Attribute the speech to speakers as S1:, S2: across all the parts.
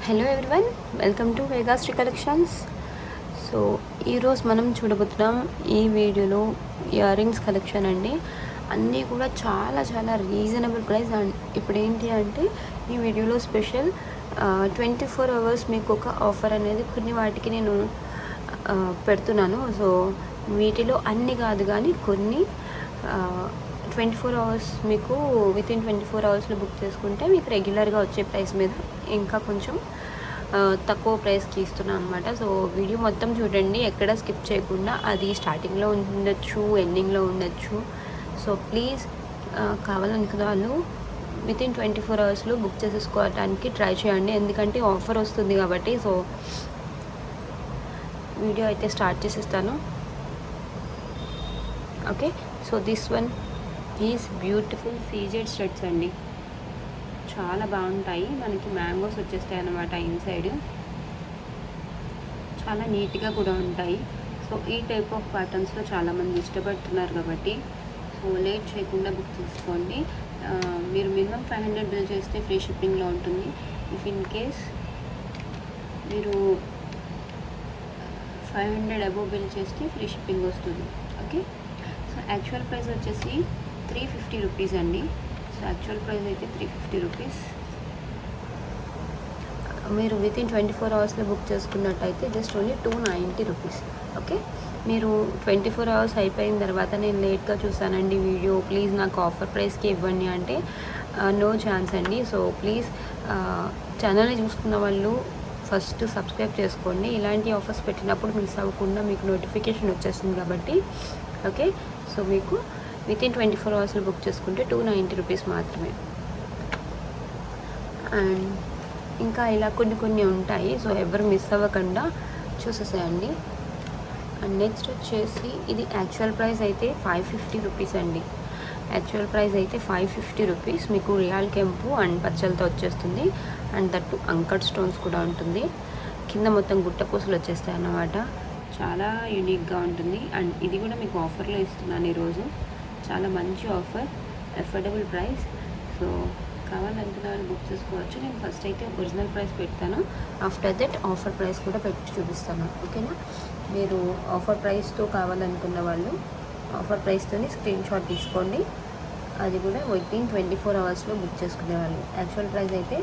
S1: Hello everyone, welcome to Vegashri collections. So ఈరోజు మనం చూడబోతున్నాం ఈ వీడియోలో ఇయర్ రింగ్స్ కలెక్షన్ అండి. అన్నీ కూడా చాలా చాలా రీజనబుల్ ప్రైస్. అండ్ ఇప్పుడు ఏంటి అంటే ఈ వీడియోలో స్పెషల్ 24 అవర్స్ మీకు ఒక ఆఫర్ అనేది కొన్ని వాటికి నేను పెడుతున్నాను. సో వీటిలో అన్నీ కాదు కానీ కొన్ని 24 అవర్స్ మీకు వితిన్ 24 అవర్స్లో బుక్ చేసుకుంటే మీకు రెగ్యులర్గా వచ్చే ప్రైస్ మీద ఇంకా కొంచెం తక్కువ ప్రైస్కి ఇస్తున్నాను అనమాట. సో వీడియో మొత్తం చూడండి, ఎక్కడ స్కిప్ చేయకుండా. అది స్టార్టింగ్లో ఉండొచ్చు, ఎండింగ్లో ఉండొచ్చు. సో ప్లీజ్ కావాలనుకున్న వాళ్ళు వితిన్ 24 అవర్స్లో బుక్ చేసేసుకోవడానికి ట్రై చేయండి, ఎందుకంటే ఆఫర్ వస్తుంది కాబట్టి. సో వీడియో అయితే స్టార్ట్ చేసేస్తాను. Okay, so this one is beautiful CZ studs అండి. చాలా బాగుంటాయి, మనకి మ్యాంగోస్ వచ్చేస్తాయి అన్నమాట ఇన్సైడ్. చాలా నీట్గా కూడా ఉంటాయి. సో ఈ టైప్ ఆఫ్ ప్యాటర్న్స్లో చాలామంది ఇష్టపడుతున్నారు కాబట్టి సో లేట్ చేయకుండా బుక్ చేసుకోండి. మీరు మినిమం 500 బిల్ చేస్తే ఫ్రీ షిప్పింగ్లో ఉంటుంది. ఇఫ్ ఇన్ కేస్ మీరు 500 అబోవ్ బిల్ చేస్తే ఫ్రీ షిప్పింగ్ వస్తుంది. ఓకే, సో యాక్చువల్ ప్రైస్ వచ్చేసి 350 రూపీస్ అండి. సో యాక్చువల్ ప్రైస్ అయితే 350 రూపీస్. మీరు వితిన్ 24 అవర్స్లో బుక్ చేసుకున్నట్టయితే జస్ట్ ఓన్లీ 290 రూపీస్. ఓకే, మీరు 24 అవర్స్ అయిపోయిన తర్వాత నేను లేట్గా చూసానండి వీడియో, ప్లీజ్ నాకు ఆఫర్ ప్రైస్కి ఇవ్వండి అంటే నో ఛాన్స్ అండి. సో ప్లీజ్ ఛానల్ని చూస్తున్న వాళ్ళు ఫస్ట్ సబ్స్క్రైబ్ చేసుకోండి. ఇలాంటి ఆఫర్స్ పెట్టినప్పుడు మిస్ అవ్వకుండా మీకు నోటిఫికేషన్ వచ్చేస్తుంది కాబట్టి. ఓకే, సో మీకు వితిన్ 24 అవర్స్లో బుక్ చేసుకుంటే 290 రూపీస్ మాత్రమే. అండ్ ఇంకా ఇలా కొన్ని ఉంటాయి, సో ఎవరు మిస్ అవ్వకుండా చూసేసేయండి. అండ్ నెక్స్ట్ వచ్చేసి ఇది యాక్చువల్ ప్రైస్ అయితే 550 రూపీస్ అండి. యాక్చువల్ ప్రైస్ అయితే 550 రూపీస్. మీకు రియల్ కెంపు అండ్ పచ్చలతో వచ్చేస్తుంది. అండ్ దట్టు అంకట్ స్టోన్స్ కూడా ఉంటుంది. కింద మొత్తం గుట్టపూసలు వచ్చేస్తాయి అన్నమాట. చాలా యూనిక్గా ఉంటుంది. అండ్ ఇది కూడా మీకు ఆఫర్లో ఇస్తున్నాను ఈరోజు. చాలా మంచి ఆఫర్, అఫోర్డబుల్ ప్రైస్. సో కావాలంటున్న వాళ్ళు బుక్ చేసుకోవచ్చు. నేను ఫస్ట్ అయితే ఒరిజినల్ ప్రైస్ పెడతాను, ఆఫ్టర్ దట్ ఆఫర్ ప్రైస్ కూడా పెట్టి చూపిస్తాను. ఓకేనా, మీరు ఆఫర్ ప్రైస్తో కావాలనుకున్న వాళ్ళు ఆఫర్ ప్రైస్తో స్క్రీన్ షాట్ తీసుకోండి. అది కూడా వితిన్ 24 అవర్స్లో బుక్ చేసుకునే వాళ్ళు. యాక్చువల్ ప్రైస్ అయితే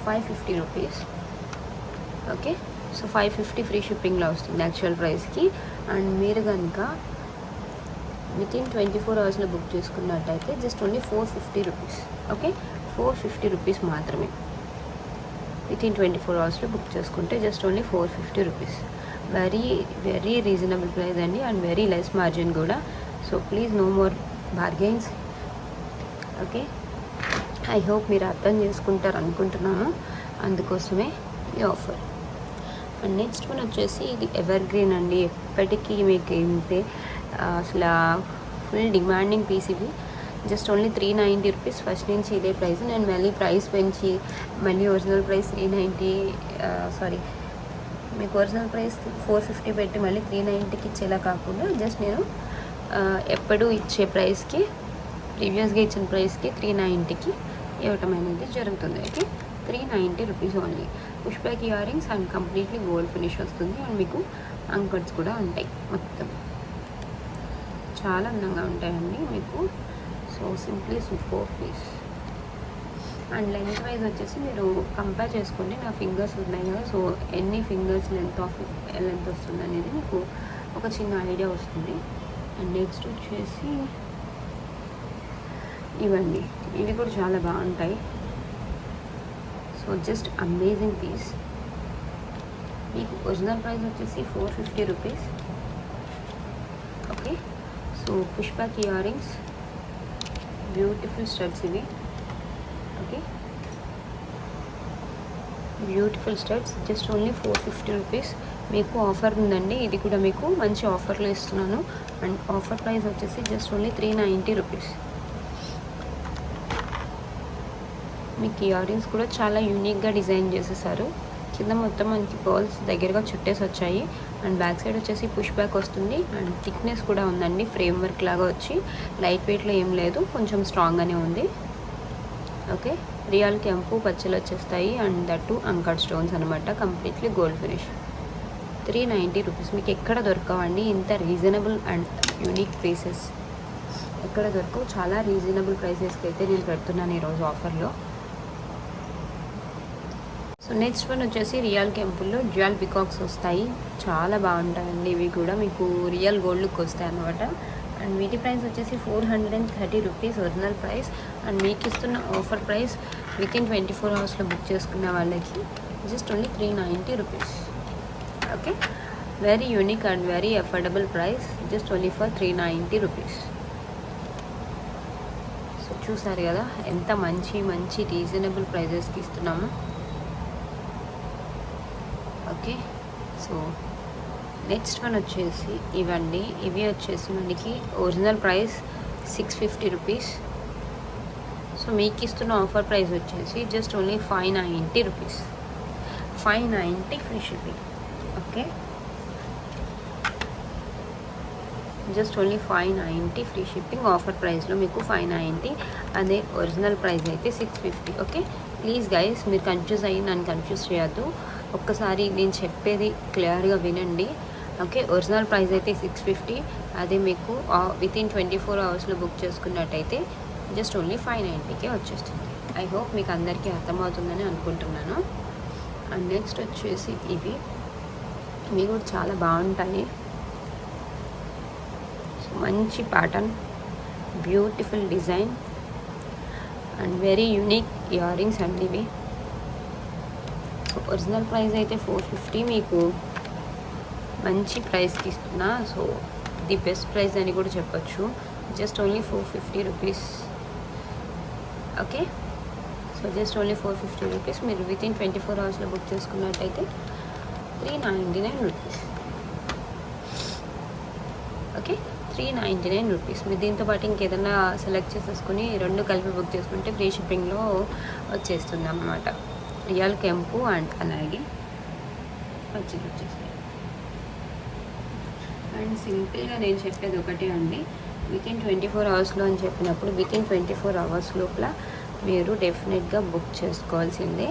S1: 550 రూపీస్. ఓకే, సో 550 ఫ్రీ షిప్పింగ్లో వస్తుంది యాక్చువల్ ప్రైస్కి. అండ్ మీరు కనుక వితిన్ 24 అవర్స్లో బుక్ చేసుకున్నట్టయితే just only 450 rupees. Okay, 450 rupees మాత్రమే. వితిన్ 24 అవర్స్లో బుక్ చేసుకుంటే just only 450 rupees. Very very reasonable price అండి. అండ్ వెరీ లెస్ మార్జిన్ కూడా. So please no more bargains. Okay, I hope మీరు అర్థం చేసుకుంటారు అనుకుంటున్నాను, అందుకోసమే ఈ ఆఫర్. అండ్ నెక్స్ట్ వన్ వచ్చేసి ఇది ఎవర్ గ్రీన్ అండి. ఎప్పటికీ మీకు ఏంటి అసలు ఫుల్ డిమాండింగ్ పీస్ ఇది. Just only 390 rupees. ఫస్ట్ నుంచి ఇదే ప్రైస్. నేను మళ్ళీ ప్రైస్ పెంచి మళ్ళీ ఒరిజినల్ ప్రైస్ 390 మీకు ఒరిజినల్ ప్రైస్ 450 పెట్టి మళ్ళీ 390కి ఇచ్చేలా కాకుండా జస్ట్ నేను ఎప్పుడు ఇచ్చే ప్రైస్కి, ప్రీవియస్గా ఇచ్చిన ప్రైస్కి 390కి ఇవ్వటం అనేది జరుగుతుంది. అయితే 390 rupees only. Pushpak earrings and completely gold finish వస్తుంది. అండ్ మీకు అంకట్స్ కూడా ఉంటాయి. మొత్తం చాలా అందంగా ఉంటాయండి మీకు. So simply super piece. And lengthwise వచ్చేసి మీరు కంపేర్ చేసుకోండి. నా ఫింగర్స్ ఉన్నాయి కదా, సో ఎన్ని ఫింగర్స్ లెంత్ వస్తుంది అనేది మీకు ఒక చిన్న ఐడియా వస్తుంది. అండ్ నెక్స్ట్ వచ్చేసి ఇవన్నీ, ఇవి కూడా చాలా బాగుంటాయి. So just amazing piece. మీకు ఒరిజినల్ ప్రైస్ వచ్చేసి 450 rupees. Okay, so push back earrings, beautiful studs ఇవి. Okay, beautiful studs just only 450 rupees. మీకు ఆఫర్ ఉందండి, ఇది కూడా మీకు మంచి ఆఫర్లో ఇస్తున్నాను. అండ్ ఆఫర్ ప్రైస్ వచ్చేసి జస్ట్ ఓన్లీ 390 రూపీస్. మీకు ఇయర్ రింగ్స్ కూడా చాలా యూనిక్గా డిజైన్ చేసేసారు. కింద మొత్తం మనకి పర్ల్స్ దగ్గరగా చుట్టేసి వచ్చాయి. అండ్ బ్యాక్ సైడ్ వచ్చేసి పుష్ బ్యాక్ వస్తుంది. అండ్ థిక్నెస్ కూడా ఉందండి, ఫ్రేమ్ వర్క్ లాగా వచ్చి లైట్ వెయిట్లో ఏం లేదు, కొంచెం స్ట్రాంగ్గానే ఉంది. ఓకే, రియల్ కెంపు పచ్చలు వచ్చేస్తాయి అండ్ దట్టు అంకర్ స్టోన్స్ అనమాట, కంప్లీట్లీ గోల్డ్ ఫినిష్. 390 రూపీస్. మీకు ఎక్కడ దొరకవండి ఇంత రీజనబుల్ అండ్ యూనిక్ పీసెస్, ఎక్కడ దొరకవు. చాలా రీజనబుల్ ప్రైసెస్కి అయితే నేను పెడుతున్నాను ఈరోజు ఆఫర్లో. సో నెక్స్ట్ వన్ వచ్చేసి రియల్ కెంపుల్లో జ్యువెల్ పికాక్స్ వస్తాయి, చాలా బాగుంటాయండి. ఇవి కూడా మీకు రియల్ గోల్డ్ లుక్ వస్తాయి అన్నమాట. అండ్ వీటి ప్రైస్ వచ్చేసి 430 రూపీస్ ఒరిజినల్ ప్రైస్. అండ్ మీకు ఇస్తున్న ఆఫర్ ప్రైస్ వితిన్ 24 అవర్స్లో బుక్ చేసుకున్న వాళ్ళకి just only 390 rupees. Okay, very unique and very affordable price, just only for 390 rupees. So చూసారు కదా ఎంత మంచి మంచి రీజనబుల్ ప్రైజెస్కి ఇస్తున్నాము. ఓకే, సో నెక్స్ట్ వన్ వచ్చేసి ఇవండి. ఇవి వచ్చేసి మనకి ఒరిజినల్ ప్రైస్ 650 రూపీస్. సో మీకు ఇస్తున్న ఆఫర్ ప్రైస్ వచ్చేసి just only 590 rupees. 590 free shipping. Okay, just only 590 free shipping. Offer ప్రైస్లో మీకు 590, అదే ఒరిజినల్ ప్రైస్ అయితే 650. ఓకే, ప్లీజ్ గైస్ మీరు కన్ఫ్యూజ్ అయ్యి నన్ను కన్ఫ్యూజ్ చేయొద్దు, ఒక్కసారి నేను చెప్పేది క్లియర్గా వినండి. ఓకే, ఒరిజినల్ ప్రైస్ అయితే 650, అదే మీకు వితిన్ 24 అవర్స్లో బుక్ చేసుకున్నట్టయితే జస్ట్ ఓన్లీ 590కే వచ్చేస్తుంది. ఐ హోప్ మీకు అందరికీ అర్థమవుతుందని అనుకుంటున్నాను. అండ్ నెక్స్ట్ వచ్చేసి ఇవి కూడా చాలా బాగుంటాయి. సో మంచి pattern, beautiful design and very unique ear rings అండి ఇవి. సో ఒరిజినల్ ప్రైస్ అయితే 450, మీకు మంచి ప్రైస్కి ఇస్తున్నా. సో ది బెస్ట్ ప్రైస్ అని కూడా చెప్పొచ్చు, just only 450 rupees. Okay, so just only 450 rupees. మీరు వితిన్ 24 అవర్స్లో బుక్ చేసుకున్నట్టయితే 399 రూపీస్. Okay, 399 rupees. మీరు దీంతో పాటు ఇంకేదైనా సెలెక్ట్ చేసేసుకుని రెండు కలిపి బుక్ చేసుకుంటే ఫ్రీ షిప్పింగ్లో వచ్చేస్తుంది అన్నమాట. రియల్ కెంపు అండ్ అలాగే పచ్చిది వచ్చేస్తాయి. అండ్ సింపుల్గా నేను చెప్పేది ఒకటే అండి, వితిన్ 24 అవర్స్లో అని చెప్పినప్పుడు వితిన్ 24 అవర్స్ లోపల మీరు డెఫినెట్గా బుక్ చేసుకోవాల్సిందే,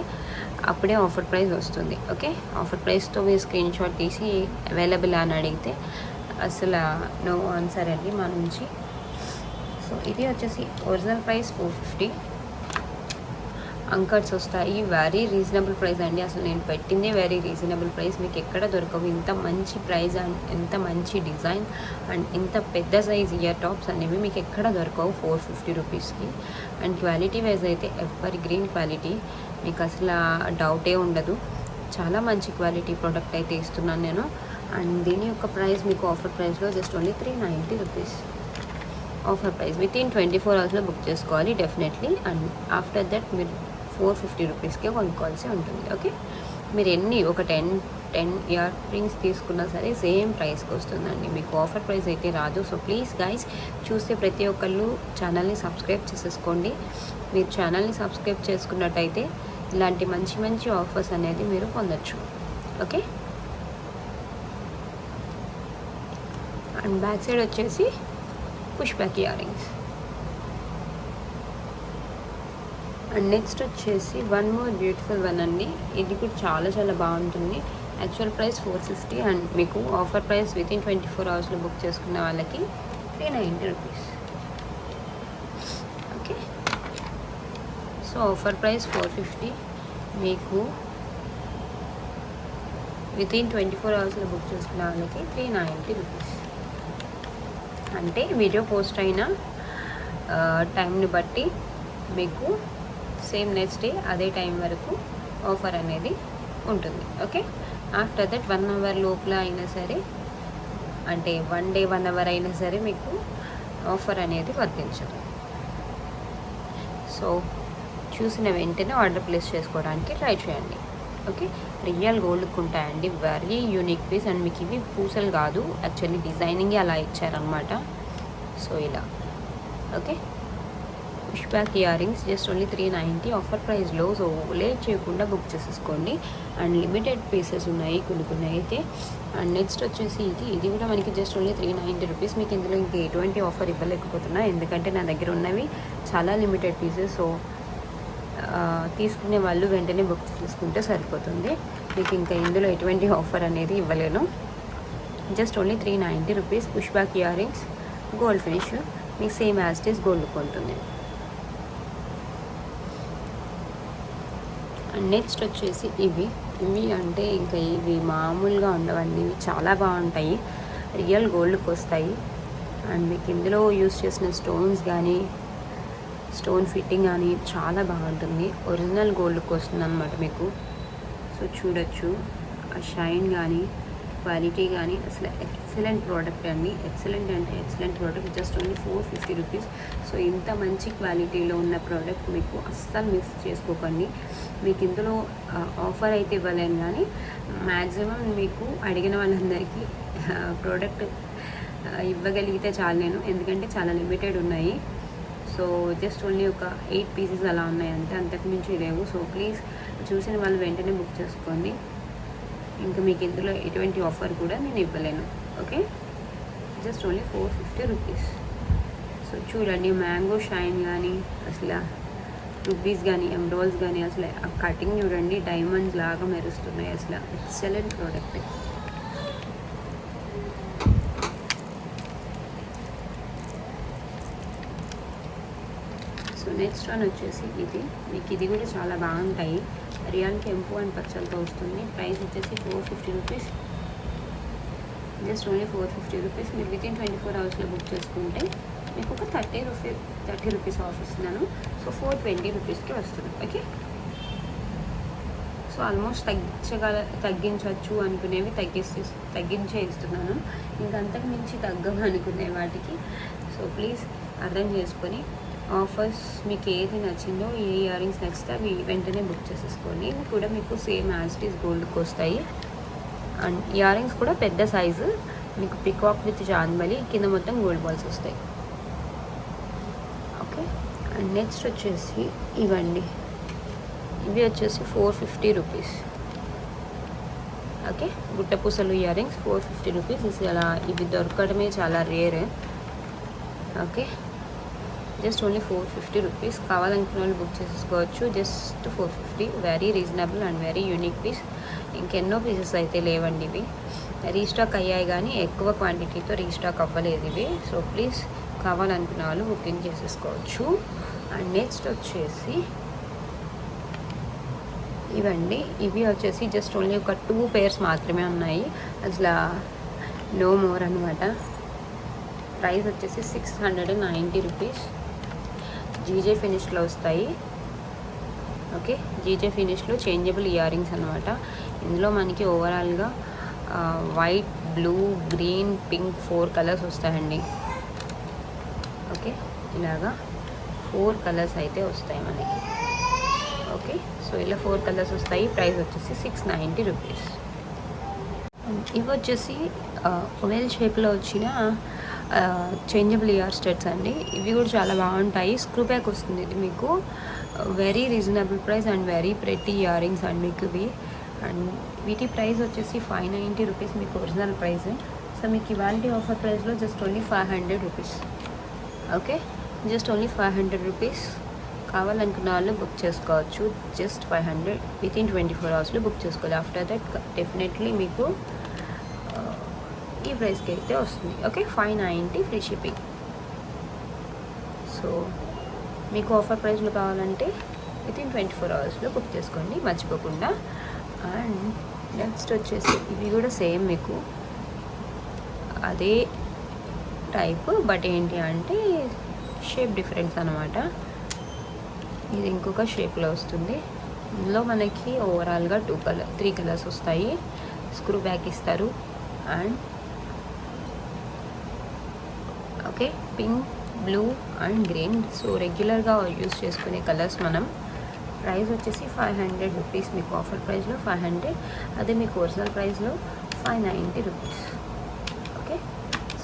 S1: అప్పుడే ఆఫర్ ప్రైస్ వస్తుంది. ఓకే, ఆఫర్ ప్రైస్తో మీరు స్క్రీన్ షాట్ తీసి అవైలబుల్ అని అడిగితే అసలు నో ఆన్సర్ అండి మా నుంచి. సో ఇది వచ్చేసి ఒరిజినల్ ప్రైస్ 450. అంకర్స్ వస్తాయి, వెరీ రీజనబుల్ ప్రైస్ అండి. అసలు నేను పెట్టిందే వెరీ రీజనబుల్ ప్రైస్, మీకు ఎక్కడ దొరకవు ఇంత మంచి ప్రైస్ అండ్ ఎంత మంచి డిజైన్ అండ్ ఇంత పెద్ద సైజ్ ఇయర్ టాప్స్ అనేవి మీకు ఎక్కడ దొరకవు 450 రూపీస్కి. అండ్ క్వాలిటీ వైజ్ అయితే ఎవరి గ్రీన్ క్వాలిటీ, మీకు అసలు డౌటే ఉండదు. చాలా మంచి క్వాలిటీ ప్రోడక్ట్ అయితే ఇస్తున్నాను నేను. అండ్ దీని యొక్క ప్రైస్ మీకు ఆఫర్ ప్రైస్లో just only 390 rupees. Offer price within 24 అవర్స్లో బుక్ చేసుకోవాలి డెఫినెట్లీ. అండ్ ఆఫ్టర్ దట్ మీరు 450 రూపీస్కే కొనుక్కోవాల్సి ఉంటుంది. ఓకే, మీరు ఒక 10 ఇయర్ రింగ్స్ తీసుకున్నా సరే సేమ్ ప్రైస్కి వస్తుందండి, మీకు ఆఫర్ ప్రైస్ అయితే రాదు. సో ప్లీజ్ గైస్, చూస్తే ప్రతి ఒక్కళ్ళు ఛానల్ని సబ్స్క్రైబ్ చేసేసుకోండి. మీరు ఛానల్ని సబ్స్క్రైబ్ చేసుకున్నట్టయితే ఇలాంటి మంచి మంచి ఆఫర్స్ అనేది మీరు పొందొచ్చు. ఓకే, అండ్ బ్యాక్ సైడ్ వచ్చేసి push back earrings. And next వచ్చేసి వన్ మోర్ బ్యూటిఫుల్ వన్ అండి, ఇది కూడా చాలా చాలా బాగుంటుంది. యాక్చువల్ ప్రైస్ 450 అండ్ మీకు ఆఫర్ ప్రైస్ వితిన్ 24 అవర్స్లో బుక్ చేసుకున్న వాళ్ళకి 390 rupees. Okay, so offer price 450, మీకు వితిన్ 24 అవర్స్లో బుక్ చేసుకున్న వాళ్ళకి 390 రూపీస్. అంటే వీడియో పోస్ట్ అయిన టైంని బట్టి మీకు సేమ్ నెక్స్ట్ డే అదే టైం వరకు ఆఫర్ అనేది ఉంటుంది. ఓకే, ఆఫ్టర్ దట్ 1 అవర్ లోపల అయినా సరే, అంటే 1 డే 1 అవర్ అయినా సరే మీకు ఆఫర్ అనేది వర్తించదు. సో చూసిన వెంటనే ఆర్డర్ ప్లేస్ చేసుకోవడానికి ట్రై చేయండి. ఓకే, రియల్ గోల్డ్కి ఉంటాయండి, వెరీ యూనిక్ పీస్. అండ్ మీకు ఇవి పూసలు కాదు, యాక్చువల్లీ డిజైనింగ్ అలా ఇచ్చారనమాట. సో ఇలా okay, push back ear rings just only 390 offer ప్రైస్లో. సో లేట్ చేయకుండా బుక్ చేసేసుకోండి. అండ్ లిమిటెడ్ పీసెస్ ఉన్నాయి కొన్ని అయితే. అండ్ నెక్స్ట్ వచ్చేసి ఇది కూడా మనకి జస్ట్ ఓన్లీ 390 రూపీస్. మీకు ఇందులో ఇంకా ఎటువంటి ఆఫర్ ఇవ్వలేకపోతున్నా, ఎందుకంటే నా దగ్గర ఉన్నవి చాలా లిమిటెడ్ పీసెస్. సో తీసుకునే వాళ్ళు వెంటనే బుక్ చేసుకుంటే సరిపోతుంది. మీకు ఇంకా ఇందులో ఎటువంటి ఆఫర్ అనేది ఇవ్వలేను. Just only 390 rupees push back earrings gold finish, మీకు same as it is gold ఉంటుంది. అండ్ నెక్స్ట్ వచ్చేసి ఇవి అంటే ఇంకా ఇవి మామూలుగా ఉండవండి, ఇవి చాలా బాగుంటాయి, రియల్ గోల్డ్కి వస్తాయి. అండ్ మీకు ఇందులో యూస్ చేసిన స్టోన్స్ కానీ స్టోన్ ఫిట్టింగ్ కానీ చాలా బాగుంటుంది, ఒరిజినల్ గోల్డ్కి వస్తుంది అనమాట మీకు. సో చూడొచ్చు ఆ షైన్ కానీ క్వాలిటీ కానీ అసలు ఎక్సలెంట్ ప్రోడక్ట్ అండి. ఎక్సలెంట్ అంటే excellent product. Just only 450 rupees. So ఇంత మంచి క్వాలిటీలో ఉన్న ప్రోడక్ట్ మీకు అస్సలు మిస్ చేసుకోకండి. మీకు ఇందులో ఆఫర్ అయితే ఇవ్వలేను, కానీ మ్యాక్సిమం మీకు అడిగిన వాళ్ళందరికీ ప్రోడక్ట్ ఇవ్వగలిగితే చాలు నేను, ఎందుకంటే చాలా లిమిటెడ్ ఉన్నాయి. సో జస్ట్ ఓన్లీ ఒక 8 పీసెస్ అలా ఉన్నాయి అంతే, అంతకుమించి లేవు. సో ప్లీజ్ చూసిన వాళ్ళు వెంటనే బుక్ చేసుకోండి. ఇంకా మీకు ఇందులో ఎటువంటి ఆఫర్ కూడా నేను ఇవ్వలేను. Okay, just only 450 rupees. So చూడండి మ్యాంగో షైన్ కానీ అసలు రూబీస్ కానీ ఎమరాల్డ్స్ కానీ అసలు ఆ కటింగ్ చూడండి, డైమండ్స్ లాగా మెరుస్తున్నాయి. అసలు excellent product. So next one వచ్చేసి ఇది, మీకు ఇది కూడా చాలా బాగుంటాయి. రియల్ కెంపు అండ్ పచ్చలతో వస్తుంది. ప్రైస్ వచ్చేసి 450 రూపీస్. Just only 450 rupees. మీరు వితిన్ 24 అవర్స్లో బుక్ చేసుకుంటే మీకు ఒక 30 రూపీస్ ఆఫ్ ఇస్తున్నాను. సో 420 రూపీస్కి వస్తుంది. ఓకే, సో ఆల్మోస్ట్ తగ్గించవచ్చు అనుకునేవి తగ్గించే ఇస్తున్నాను. ఇంకా అంతకు మించి తగ్గవు అనుకునే వాటికి సో ప్లీజ్ అర్థం చేసుకొని ఆఫర్స్ మీకు ఏది నచ్చిందో, ఏ ఇయర్ రింగ్స్ నచ్చితే అవి వెంటనే బుక్ చేసేసుకోండి. ఇవి కూడా మీకు సేమ్ యాజ్ ఇట్ ఈస్ గోల్డ్కి వస్తాయి. అండ్ ఇయర్ రింగ్స్ కూడా పెద్ద సైజు, మీకు పికాక్ విత్ చాందబలి, కింద మొత్తం గోల్డ్ బాల్స్ వస్తాయి. ఓకే, అండ్ నెక్స్ట్ వచ్చేసి ఇవ్వండి, ఇవి వచ్చేసి 450 రూపీస్. ఓకే, గుట్టపూసలు ఇయర్ రింగ్స్ 450 రూపీస్. అలా ఇవి దొరకడమే చాలా rare. Okay, just only 450 rupees. కావాలనుకున్న వాళ్ళు బుక్ చేసుకోవచ్చు. జస్ట్ 450, very reasonable and very unique piece. ఇంకెన్నో పీసెస్ అయితే లేవండి, ఇవి రీస్టాక్ అయ్యాయి కానీ ఎక్కువ క్వాంటిటీతో రీస్టాక్ అవ్వలేదు ఇవి. సో ప్లీజ్ కావాలనుకున్న వాళ్ళు బుకింగ్ చేసేసుకోవచ్చు. అండ్ నెక్స్ట్ వచ్చేసి ఇవండి, ఇవి వచ్చేసి జస్ట్ ఓన్లీ ఒక 2 pairs మాత్రమే ఉన్నాయి, అసలు నో మోర్ అనమాట. ప్రైస్ వచ్చేసి 690 రూపీస్. జీజే ఫినిష్లో వస్తాయి. ఓకే, జీజే ఫినిష్లో చేంజబుల్ ఇయర్ రింగ్స్ అనమాట. ఇందులో మనకి ఓవరాల్గా white, blue, green, pink 4 colours వస్తాయండి. ఓకే, ఇలాగా 4 కలర్స్ అయితే వస్తాయి మనకి. ఓకే, సో ఇలా 4 కలర్స్ వస్తాయి. ప్రైస్ వచ్చేసి 690 రూపీస్. ఇవి వచ్చేసి ఓవెల్ షేప్లో వచ్చిన చేంజబుల్ ఇయర్ స్టడ్స్ అండి. ఇవి కూడా చాలా బాగుంటాయి. స్క్రూ బ్యాక్ వస్తుంది ఇది మీకు. Very reasonable price and very pretty ear rings and మీకు ఇవి. అండ్ వీటి ప్రైస్ వచ్చేసి 590 రూపీస్ మీకు ఒరిజినల్ ప్రైస్. సో మీకు ఇవాళ ఆఫర్ ప్రైస్లో just only 500 rupees. Okay, just only 500 rupees. కావాలనుకున్న వాళ్ళు బుక్ చేసుకోవచ్చు. జస్ట్ 500 వితిన్ 24 అవర్స్లో బుక్ చేసుకోవాలి. ఆఫ్టర్ దట్ డెఫినెట్లీ మీకు ఈ ప్రైస్కి అయితే వస్తుంది. Okay, 590 free shipping. సో మీకు ఆఫర్ ప్రైస్లో కావాలంటే వితిన్ 24 అవర్స్లో బుక్ చేసుకోండి మర్చిపోకుండా. అండ్ నెక్స్ట్ వచ్చేసి ఇవి కూడా సేమ్ మీకు అదే టైప్, బట్ ఏంటి అంటే షేప్ డిఫరెన్స్ అనమాట. ఇది ఇంకొక షేప్లో వస్తుంది. ఇందులో మనకి ఓవరాల్గా 3 కలర్స్ వస్తాయి. స్క్రూ బ్యాక్ ఇస్తారు. And okay, pink, blue and green. So రెగ్యులర్గా యూస్ చేసుకునే కలర్స్ మనం. ప్రైస్ వచ్చేసి 500 రూపీస్ మీకు ఆఫర్ ప్రైస్లో 500. అదే మీకు ఒరిజినల్ ప్రైస్లో 590 rupees. Okay,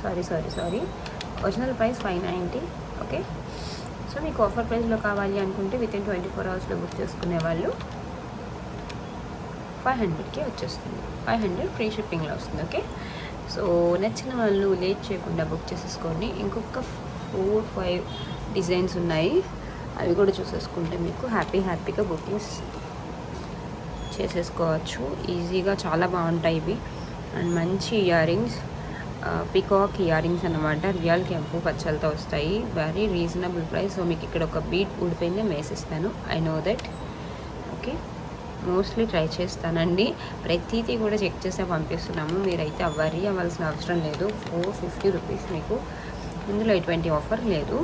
S1: sorry original price 590. Okay, so మీకు ఆఫర్ ప్రైస్లో కావాలి అనుకుంటే వితిన్ 24 అవర్స్లో బుక్ చేసుకునే వాళ్ళు 500కి వచ్చేస్తుంది. 500 ఫ్రీ షిప్పింగ్లో వస్తుంది. ఓకే, సో నచ్చిన వాళ్ళు లేట్ చేయకుండా బుక్ చేసేసుకోండి. ఇంకొక 4-5 డిజైన్స్ ఉన్నాయి. అవి కూడా చూసేసుకుంటే మీకు హ్యాపీగా బుకింగ్స్ చేసేసుకోవచ్చు ఈజీగా. చాలా బాగుంటాయి ఇవి. అండ్ మంచి ear rings, peacock ear rings అనమాట. రియల్ కెంపు పచ్చలతో వస్తాయి. Very reasonable price. సో మీకు ఇక్కడ ఒక బీట్ ఊడిపోయిందే వేసిస్తాను. I know that. Okay, mostly try చేస్తానండి. ప్రతిదీ కూడా చెక్ చేసే పంపిస్తున్నాము. మీరైతే వరీ అవ్వాల్సిన అవసరం లేదు. 450 రూపీస్ మీకు. ఇందులో ఎటువంటి ఆఫర్ లేదు.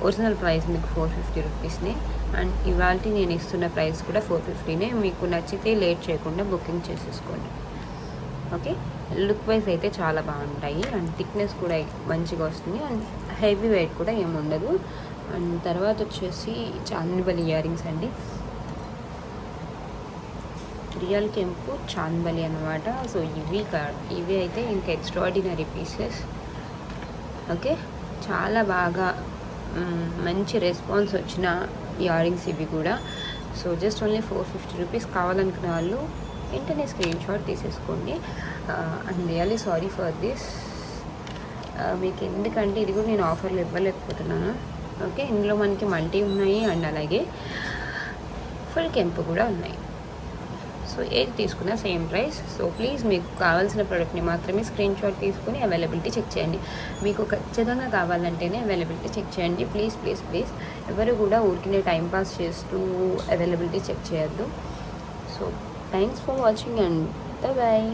S1: ఒరిజినల్ ప్రైస్ మీకు 450 రూపీస్నే. అండ్ ఇవాళ నేను ఇస్తున్న ప్రైస్ కూడా 450నే. మీకు నచ్చితే లేట్ చేయకుండా బుకింగ్ చేసేసుకోండి. ఓకే, లుక్ వైజ్ అయితే చాలా బాగుంటాయి. అండ్ థిక్నెస్ కూడా మంచిగా వస్తుంది. అండ్ హెవీ వెయిట్ కూడా ఏముండదు. అండ్ తర్వాత వచ్చేసి చాందిబలి ఇయర్ రింగ్స్ అండి. రియల్ కెంపు చాందిబలి అనమాట. సో ఇవి అయితే ఇంకా ఎక్స్ట్రాడినరీ పీసెస్. ఓకే, చాలా బాగా మంచి రెస్పాన్స్ వచ్చిన ఇయర్ రింగ్స్ ఇవి కూడా. So just only 450 rupees. కావాలనుకునే వాళ్ళు వెంటనే స్క్రీన్ షాట్ తీసేసుకోండి. And really sorry for this. మీకు ఎందుకంటే ఇది కూడా నేను ఆఫర్లు ఇవ్వలేకపోతున్నాను. ఓకే, ఇందులో మనకి మల్టీ ఉన్నాయి అండ్ అలాగే ఫుల్ కెంపు కూడా ఉన్నాయి. సో ఏది తీసుకున్నా సేమ్ ప్రైస్. సో ప్లీజ్ మీకు కావాల్సిన ప్రోడక్ట్ని మాత్రమే స్క్రీన్ షాట్ తీసుకుని అవైలబిలిటీ చెక్ చేయండి. మీకు ఖచ్చితంగా కావాలంటేనే అవైలబిలిటీ చెక్ చేయండి. ప్లీజ్ ఎవరు కూడా ఊరికినే టైంపాస్ చేస్తూ అవైలబిలిటీ చెక్ చేయొద్దు. So thanks for watching and bye.